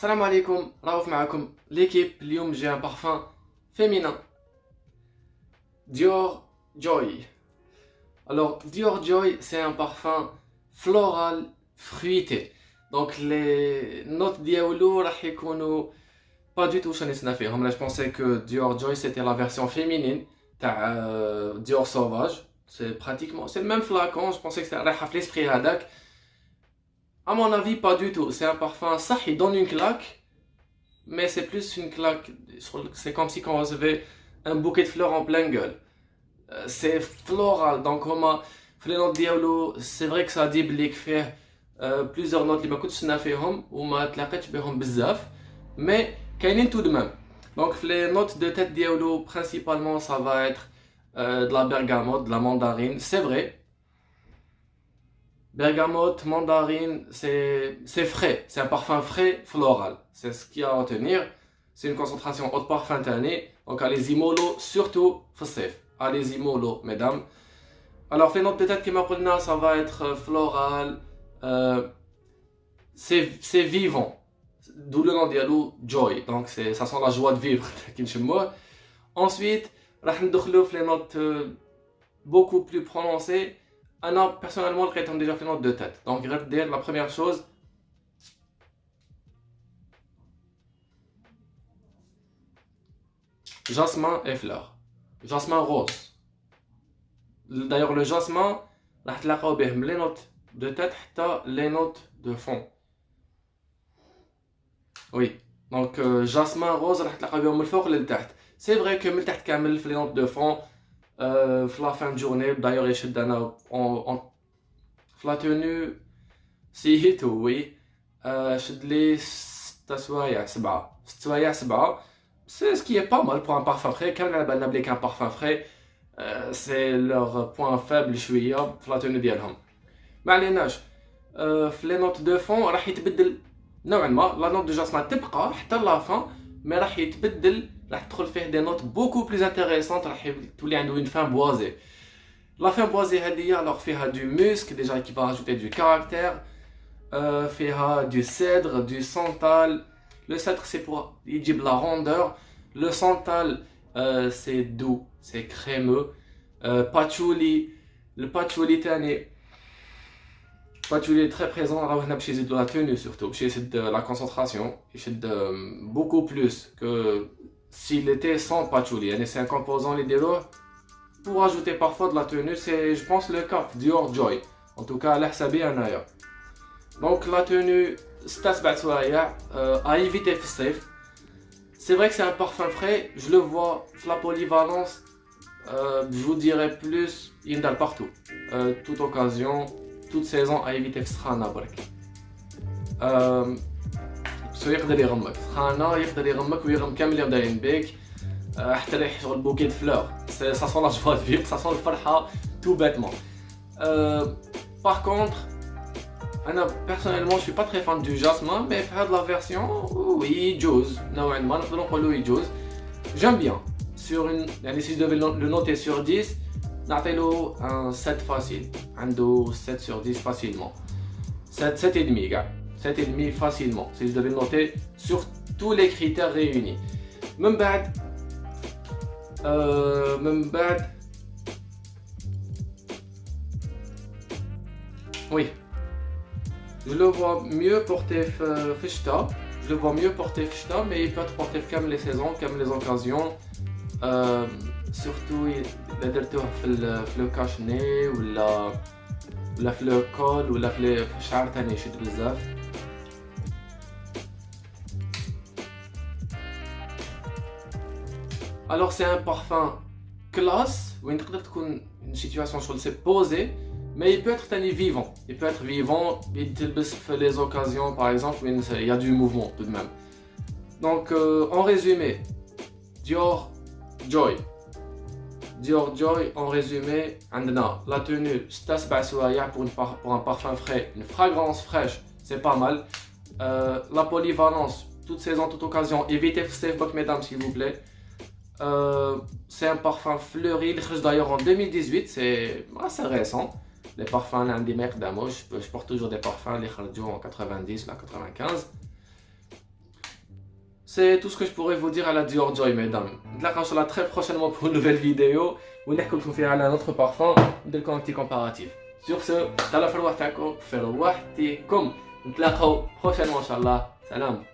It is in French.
Salam alaikum, Raouf ma'akoum. L'équipe, اليوم j'ai un parfum féminin. Dior Joy. Alors, Dior Joy, c'est un parfum floral, fruité. Donc, les notes diaolo راح يكونوا pas du tout شنسنا فيهم. Là, je pensais que Dior Joy, c'était la version féminine تاع Dior Sauvage. C'est le même flacon. Je pensais que c'était رايحة في l'esprit هذاك. À mon avis, pas du tout. C'est un parfum, ça, il donne une claque, mais c'est plus une claque. C'est comme si on recevait un bouquet de fleurs en pleine gueule. C'est floral, donc les notes diablo, c'est vrai que ça dit que fait plusieurs notes qui ما كنتش نافيهم وما تلاقيتش بهم بزاف, mais كاينين tout de même. Donc les notes de tête diablo, principalement, ça va être de la bergamote, de la mandarine, c'est vrai. Bergamote, mandarine, c'est frais, c'est un parfum frais floral, c'est ce qu'il y a à retenir. C'est une concentration haute parfum tanné, donc allez-y mollo, surtout fessef. Allez-y mollo, mesdames. Alors, les notes peut-être que ma ça va être floral, c'est vivant, d'où le nom dialou joy, donc ça sent la joie de vivre. Ensuite, les notes beaucoup plus prononcées. Personnellement, personnellement, je déjà fait note de tête. Donc, la première chose, jasmin et fleurs. Jasmin rose. D'ailleurs, le jasmin, les notes de tête, les notes de fond. Oui. Donc, jasmin rose, c'est vrai que les notes de fond, la fin de journée, d'ailleurs, la tenue, si oui, c'est ce qui est pas mal pour un parfum frais. Quand on a un parfum frais, c'est leur point faible, la tenue ديالهم. ما عليناش. Les notes de fond راح يتبدل نوعا ما. La note de jasmin تبقى حتى la fin, mais راح يتبدل, راح تدخل فيه des notes beaucoup plus intéressantes, راح تولي عنده une fin boisée. La fin boisée هذه, alors فيها du musc déjà qui va rajouter du caractère, فيها du cèdre, du santal. Le cèdre c'est pour يجيب la rondeur, le santal c'est doux, c'est crémeux, patchouli, le patchouli تاني, patchouli est très présent. راه هنا باش يزيد la tenue surtout, باش يزيد la concentration, يشد beaucoup plus que s'il était sans patchouli. يعني c'est un composant اللي يديروه pour ajouter parfois de la tenue. C'est, je pense, le cas Dior Joy, en tout cas على حسابي انايا. Donc la tenue 6 سوايع à éviter في الصيف. C'est vrai que c'est un parfum frais, je le vois, la polyvalence, je vous dirais plus, il y en a partout. Toute occasion, toute saison à éviter سخانة برك. سو يقدر يغمك سخانة, يقدر يغمك ويغم كامل اللي دايرين بيك, حتى ريح شغل بوكي دو فلور. Ça sent la joie de vivre, ça sent الفرحة tout bêtement. Par contre, personnellement, je suis pas très fan du jasmin, mais faire de la version, oui, Juice, j'aime bien. Sur une, si je devais le noter sur 10, نعطيلو un 7 facile, un 7 sur 10 facilement. 7,5 gars, 7,5 facilement, si je devais le noter sur tous les critères réunis. من بعد, oui. Je le vois mieux porter Fishta, mais il peut être porté comme les saisons, comme les occasions. Surtout, il a le cache-nez, ou le col, ou le char tani chute bzaf. Alors c'est un parfum classe, où il peut être une situation sur le posée. Mais il peut être vivant. Il peut être vivant, il fait les occasions par exemple où il y a du mouvement tout de même. Donc en résumé, Dior Joy. Dior Joy, en résumé, la tenue 6 سوايع pour un parfum frais, une fragrance fraîche, c'est pas mal. La polyvalence, toute saison, toute occasion, évitez safe box mesdames s'il vous plaît. C'est un parfum fleuri, il est d'ailleurs en 2018, c'est assez récent. Les parfums, l'un des mecs d'amour, je porte toujours des parfums, les kharjou en 90, la 95. c'est tout ce que je pourrais vous dire à la Dior Joy, mesdames. نتلاقاو ان très prochainement pour une nouvelle vidéo ونحكي لكم فيها على notre parfum وندير لكم un petit comparatif. Sur ce, تهلاو في الوقت تاعكم في روحتكم. نتلاقاو prochainement ان شاء الله. سلام.